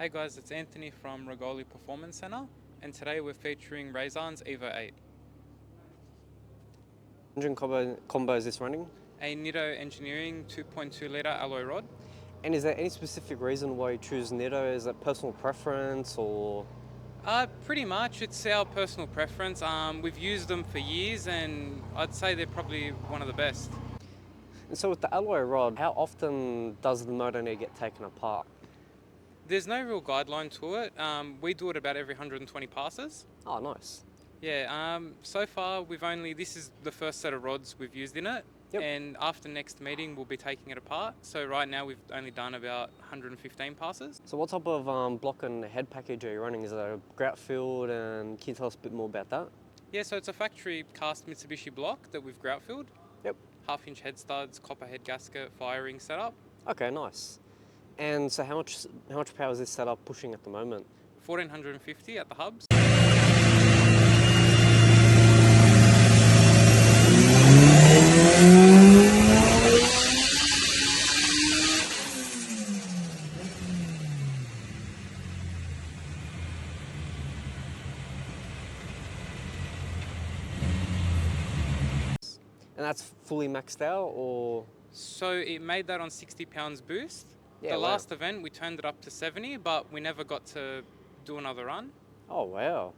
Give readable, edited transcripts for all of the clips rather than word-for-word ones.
Hey guys, it's Anthony from Rigoli Performance Center, and today we're featuring Razan's Evo 8, Engine combo is this running? a Nitto Engineering 2.2 litre alloy rod. And is there any specific reason why you choose Nitto? Is it personal preference or? Pretty much, it's our personal preference. We've used them for years, and I'd say they're probably one of the best. And so with the alloy rod, how often does the motor need to get taken apart? There's no real guideline to it. We do it about every 120 passes. Oh, nice. Yeah, so far this is the first set of rods we've used in it. Yep. And after next meeting, we'll be taking it apart. So right now we've only done about 115 passes. So what type of block and head package are you running? Is it a grout filled, and can you tell us a bit more about that? Yeah, so it's a factory cast Mitsubishi block that we've grout filled. Yep. 1/2 inch head studs, copper head gasket, firing setup. Okay, nice. And so how much power is this setup pushing at the moment? 1450 at the hubs. And that's fully maxed out, or? So it made that on 60 pounds boost. Yeah, The wow. last event we turned it up to 70, but we never got to do another run. Oh, wow.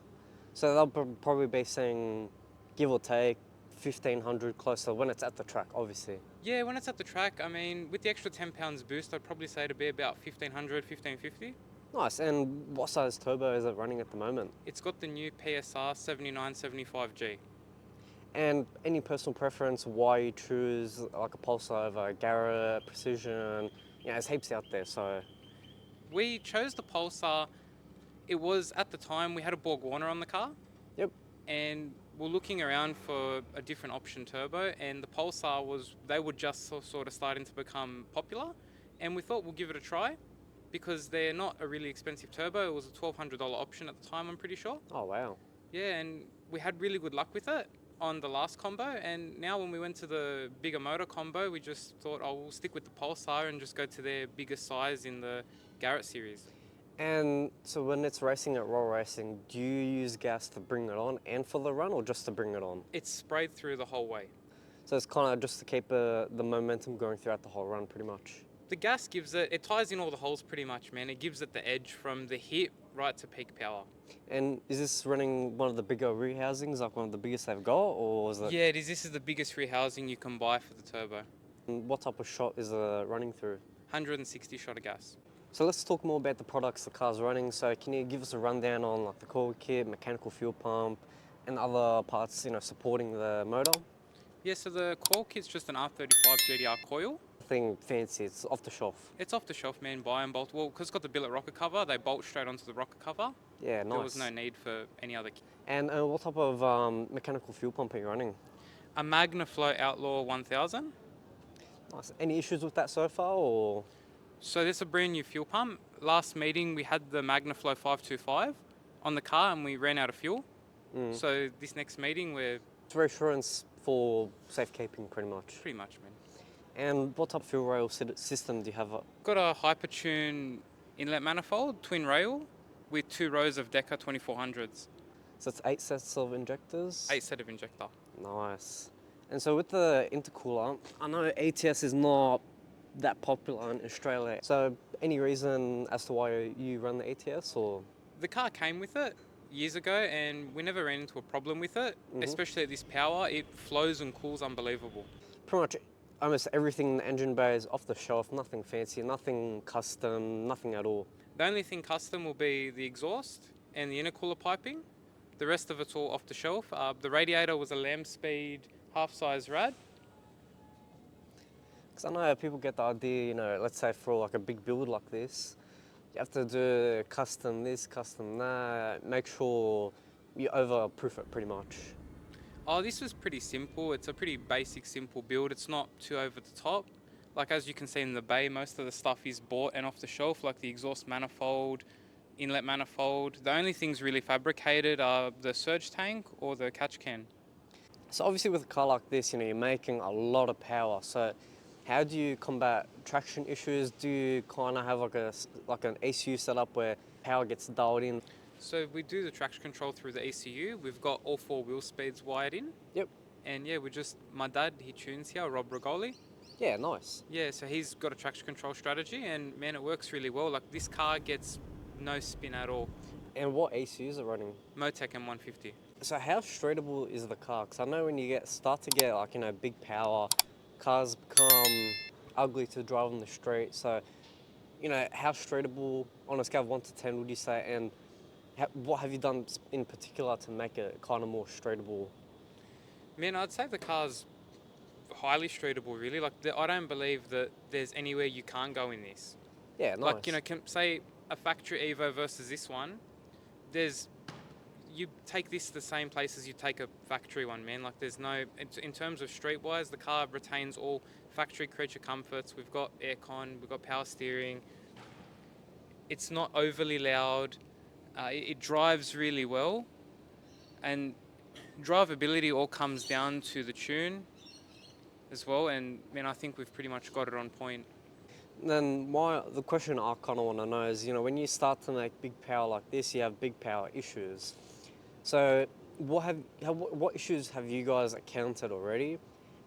So they'll probably be saying, give or take, 1,500 closer when it's at the track, obviously. Yeah, when it's at the track, I mean, with the extra 10 pounds boost, I'd probably say to be about 1,500, 1,550. Nice. And what size turbo is it running at the moment? It's got the new PSR 7975G. And any personal preference why you choose like a Pulsar over a Garrett, Precision? You know, there's heaps out there, so. We chose the Pulsar. It was, at the time, we had a Borg Warner on the car. Yep. And we're looking around for a different option turbo, and the Pulsar they were just sort of starting to become popular, and we thought we'll give it a try because they're not a really expensive turbo. It was a $1,200 option at the time, I'm pretty sure. Oh, wow. Yeah, and we had really good luck with it on the last combo, and now when we went to the bigger motor combo, we just thought, oh, we'll stick with the Pulsar and just go to their bigger size in the Garrett series. And so when it's racing at Roll Racing, do you use gas to bring it on and for the run, or just to bring it on? It's sprayed through the whole way. So it's kind of just to keep the momentum going throughout the whole run, pretty much. The gas it ties in all the holes pretty much, man. It gives it the edge from the hit right to peak power. And is this running one of the bigger rear housings, like one of the biggest they've got, or is it? Yeah, it is. This is the biggest rear housing you can buy for the turbo. And what type of shot is it running through? 160 shot of gas. So let's talk more about the products the car's running. So can you give us a rundown on like the coil kit, mechanical fuel pump, and other parts, you know, supporting the motor? Yeah, so the coil kit's just an R35 GDR coil. Nothing fancy, it's off the shelf. It's off the shelf, man, buy and bolt. Well, because it's got the billet rocker cover, they bolt straight onto the rocker cover. Yeah, nice. There was no need for any other kit. And what type of mechanical fuel pump are you running? A MagnaFlow Outlaw 1000. Nice. Any issues with that so far, or? So this is a brand new fuel pump. Last meeting we had the MagnaFlow 525 on the car and we ran out of fuel. So this next meeting It's reassurance for safekeeping, pretty much. pretty much, man. And what type of fuel rail system do you have? Got a Hypertune inlet manifold, twin rail, with 2 rows of Deca 2400s. So it's 8 sets of injectors? 8 set of injector. Nice. And so with the intercooler, I know ATS is not that popular in Australia. So any reason as to why you run the ATS, or? The car came with it years ago and we never ran into a problem with it, especially at this power. It flows and cools unbelievable. Pretty much almost everything in the engine bay is off the shelf, nothing fancy, nothing custom, nothing at all. The only thing custom will be the exhaust and the intercooler piping. The rest of it's all off the shelf. The radiator was a lamb speed half-size rad. Because I know people get the idea, you know, let's say for like a big build like this, you have to do custom this, custom that, make sure you overproof it pretty much. Oh, this was pretty simple. It's a pretty basic, simple build. It's not too over the top. Like as you can see in the bay, most of the stuff is bought and off the shelf, like the exhaust manifold, inlet manifold. The only things really fabricated are the surge tank or the catch can. So obviously with a car like this, you know, you're making a lot of power. So How do you combat traction issues? Do you kind of have like an ECU setup where power gets dialed in? So we do the traction control through the ECU. We've got all 4 wheel speeds wired in. Yep. And yeah, my dad, he tunes here, Rob Rigoli. Yeah, nice. Yeah, so he's got a traction control strategy, and man, it works really well. Like, this car gets no spin at all. And what ECUs are running? Motec M150. So how straightable is the car? Because I know when you start to get like, big power, cars become ugly to drive on the street. So, how straightable on a scale of 1 to 10 would you say? And what have you done in particular to make it kind of more straightable? Man, I'd say the car's highly straightable, really. Like, I don't believe that there's anywhere you can't go in this. Yeah, nice. Like, say a factory Evo versus this one, you take this the same place as you take a factory one, man. Like, there's no, in terms of streetwise, the car retains all factory creature comforts. We've got aircon, we've got power steering. It's not overly loud. It drives really well, and drivability all comes down to the tune as well. And man, I think we've pretty much got it on point. Then the question I kind of want to know is, when you start to make big power like this, you have big power issues. So what issues have you guys encountered already?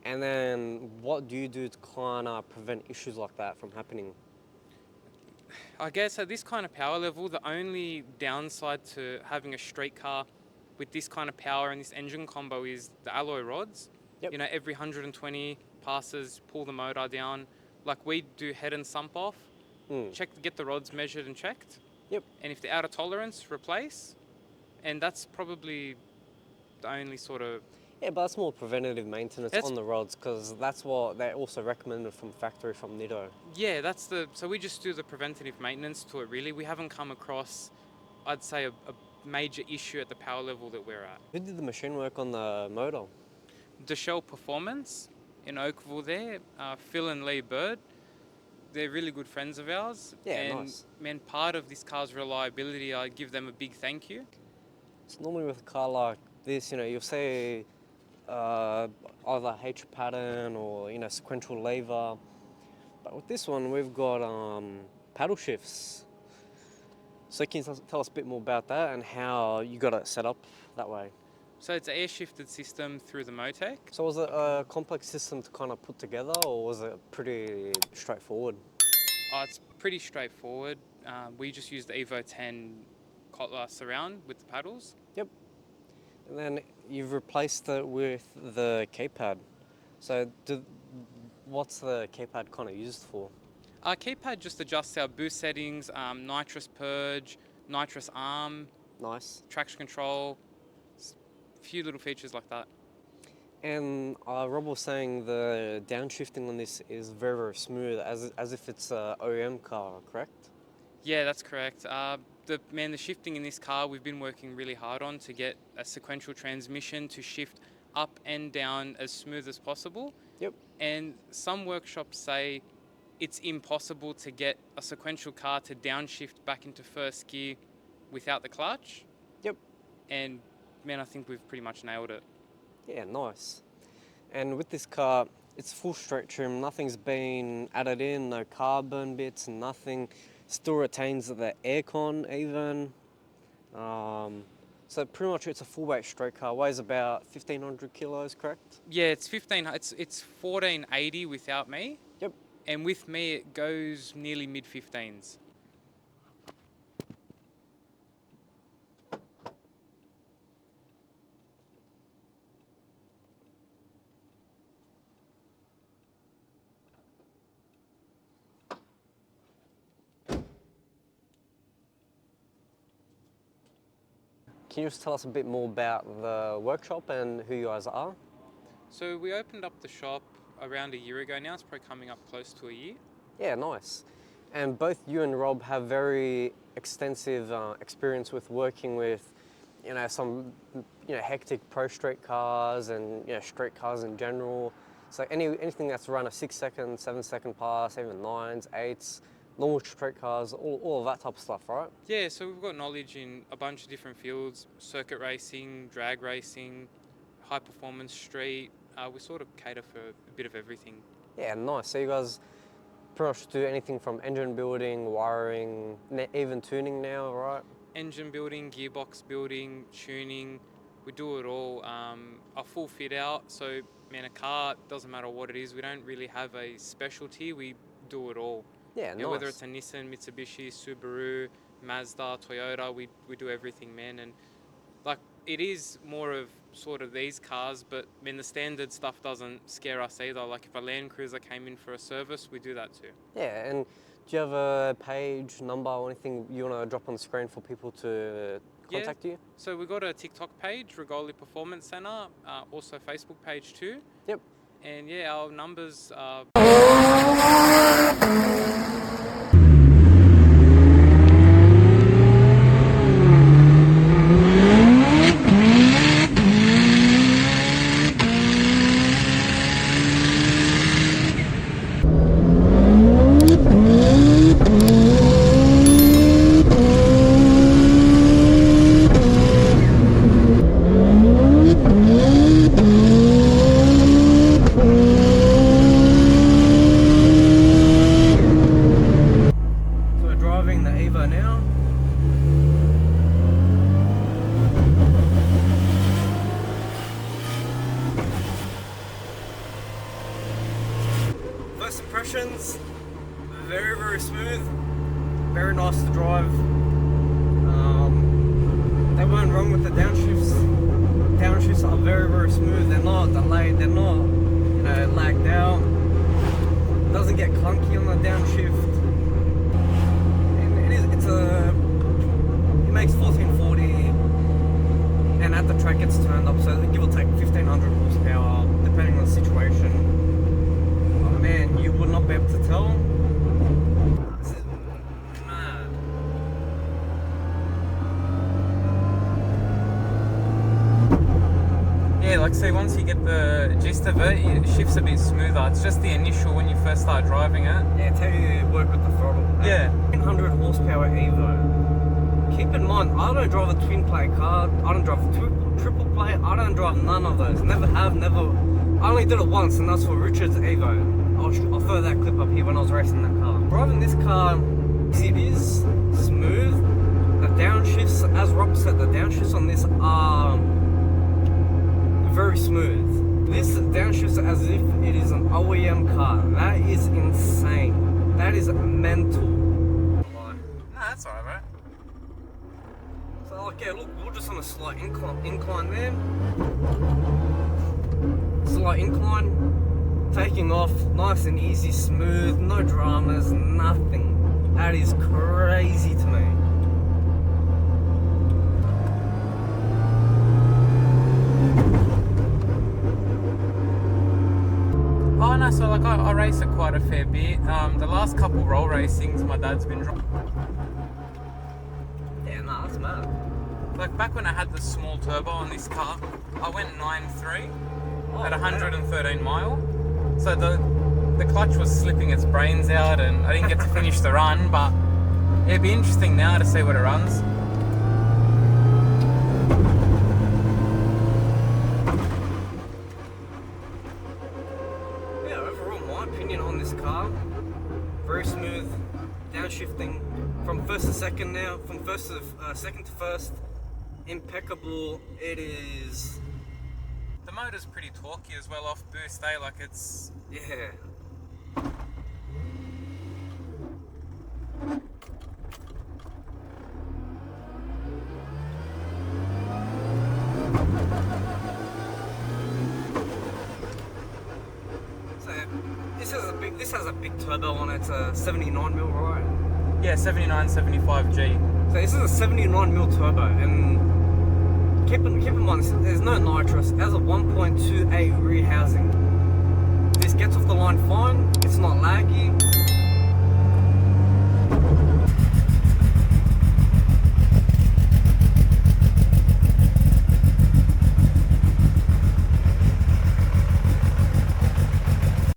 And then what do you do to kind of prevent issues like that from happening? I guess at this kind of power level, the only downside to having a street car with this kind of power and this engine combo is the alloy rods. Yep. Every 120 passes, pull the motor down. Like, we do head and sump off, get the rods measured and checked. Yep. And if they're out of tolerance, replace. And that's probably the only sort of... Yeah, but that's more preventative maintenance on the rods, because that's what they also recommended from factory from Nitto. Yeah, so we just do the preventative maintenance to it, really. We haven't come across, I'd say, a major issue at the power level that we're at. Who did the machine work on the motor? Rigoli Performance in Oakville there, Phil and Lee Bird. They're really good friends of ours. Yeah, and nice. Man, part of this car's reliability, I give them a big thank you. So normally with a car like this, you'll see either H pattern or sequential lever, but with this one we've got paddle shifts. So can you tell us a bit more about that and how you got it set up that way? So it's an air shifted system through the Motec. So was it a complex system to kind of put together, or was it pretty straightforward? It's pretty straightforward. We just use the Evo 10 surround with the paddles. Yep. And then you've replaced it with the keypad. So what's the keypad kind of used for? Our keypad just adjusts our boost settings, nitrous purge, nitrous arm, Nice. traction control, a few little features like that. And Rob was saying the downshifting on this is very, very smooth, as if it's a OEM car, correct? Yeah, that's correct. The shifting in this car, we've been working really hard on to get a sequential transmission to shift up and down as smooth as possible. Yep. And some workshops say it's impossible to get a sequential car to downshift back into first gear without the clutch. Yep. And man, I think we've pretty much nailed it. Yeah, nice. And with this car, it's full straight trim, nothing's been added in, no carbon bits, nothing. Still retains the aircon even. So pretty much it's a full weight straight car, weighs about 1,500 kilos, correct? Yeah, it's 1480 without me. Yep. And with me, it goes nearly mid-15s. Can you just tell us a bit more about the workshop and who you guys are? So we opened up the shop around a year ago now. It's probably coming up close to a year. Yeah, nice. And both you and Rob have very extensive experience with working with, some, hectic pro street cars and, street cars in general. So anything that's run a 6-second, 7-second pass, even 9s, 8s, normal street cars, all of that type of stuff, right? Yeah, so we've got knowledge in a bunch of different fields: circuit racing, drag racing, high performance street, We sort of cater for a bit of everything. Yeah, nice. So you guys pretty much do anything from engine building, wiring, even tuning now, right? Engine building, gearbox building, tuning, we do it all. A full fit out, so man, a car, doesn't matter what it is, we don't really have a specialty, we do it all. Yeah, nice. Whether it's a Nissan, Mitsubishi, Subaru, Mazda, Toyota, we do everything, man. And like, it is more of sort of these cars, but I mean, the standard stuff doesn't scare us either. Like if a Land Cruiser came in for a service, we do that too. Yeah, and do you have a page, number, or anything you want to drop on the screen for people to contact you? So we got a TikTok page, Rigoli Performance Center, also Facebook page too. Yep. And yeah, our numbers are... First impressions, very, very smooth, very nice to drive. They weren't wrong with the downshifts. Downshifts are very, very smooth. They're not delayed, they're not, lagged out. It doesn't get clunky on the downshift. And it makes 1440, and at the track it's turned up, so give or take 1500 horsepower, depending on the situation. Man, you would not be able to tell. This is mad. Yeah, like say once you get the gist of it, it shifts a bit smoother. It's just the initial when you first start driving it. Yeah, tell you work with the throttle. Yeah. 100 horsepower Evo. Keep in mind, I don't drive a twin plate car. I don't drive a triple plate. I don't drive none of those. Never have, never. I only did it once, and that's for Richard's Evo. I'll throw that clip up here when I was racing that car. Driving this car, it is smooth. The downshifts, as Rob said, the downshifts on this are very smooth. This downshifts as if it is an OEM car. That is insane. That is mental. Nah, that's alright, bro. So, like, yeah, look, we're just on a slight incline there. Slight incline. Taking off, nice and easy, smooth, no dramas, nothing. That is crazy to me. Oh no, so like I race it quite a fair bit. The last couple roll racings my dad's been driving. Yeah, nah, that's mad. Like back when I had the small turbo on this car, I went 9.3 at 113 mile. So the clutch was slipping its brains out and I didn't get to finish the run, but it'd be interesting now to see what it runs. Yeah, overall my opinion on this car, very smooth, downshifting from first to second now, from second to first, impeccable. It is... The motor's pretty torquey as well off boost, eh? Like it's... Yeah. So this has a big turbo on it. It's a 79mm, right? Yeah, 79, 75G. So this is a 79mm turbo, and keep in mind, there's no nitrous. It has a 1.28 rear housing. This gets off the line fine. It's not laggy.